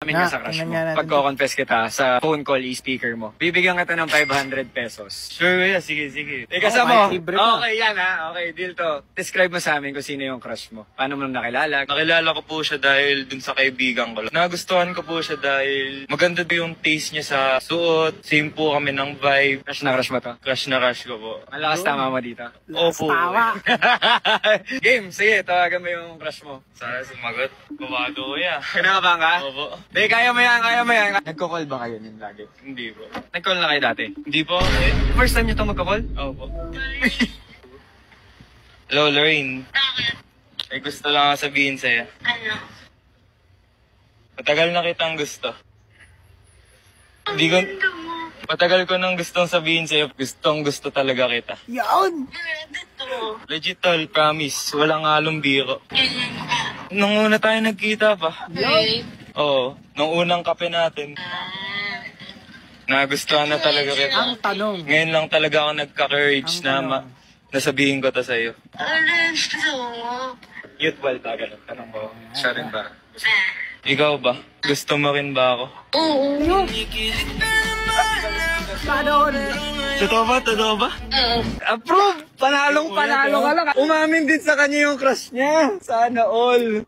Amin ka sa crush mo. Pagko-confess kita sa phone call, i-speaker mo. Bibigyan kita ng 500 pesos. Sure, yeah. Sige, sige. Teka mo. Okay, yan ha. Okay, deal to. Describe mo sa amin kung sino yung crush mo. Paano mo nakilala? Nakilala ko po siya dahil dun sa kaibigan ko. Nagustuhan ko po siya dahil maganda yung taste niya sa suot. Same po kami ng vibe. Crush na crush mo to? Crush na crush ko po. Malakas tama mo dito. Opo. Game, sige, tawagan mo yung crush mo. Sana sumagot. Kumado ko yan. Kinakabang ka? Opo. Di, kaya mo yan, kaya mo yan. Nagko-call ba kayo yun lagi? Hindi po. Nag-call na kayo dati? Hindi po. First time nyo itong magko-call? Opo. Hello, Lorraine. Bakit? Ay, gusto lang ako sabihin sa'yo. Ano? Matagal na kitang gusto. Hindi ko... Matagal ko nang gustong sabihin sa'yo. Gustong gusto talaga kita. Yan! Ito. Legit tol, promise. Walang halong biro. Kailan ka? Nung una tayo nagkita pa. Babe. Oo. Nung unang kape natin. Nagustuhan na talaga kita. Ang tanong. Ngayon lang talaga ako nagka-courage na nasabihin ko to sa'yo. Ano gusto mo? Youthball ta, ganun. Tanong mo. Siya rin ba? Ikaw ba? Gusto mo rin ba ako? Oo. Totoo ba? Totoo ba? Approve! Panalong panalo ka lang. Umamin din sa kanya yung crush niya. Sana all.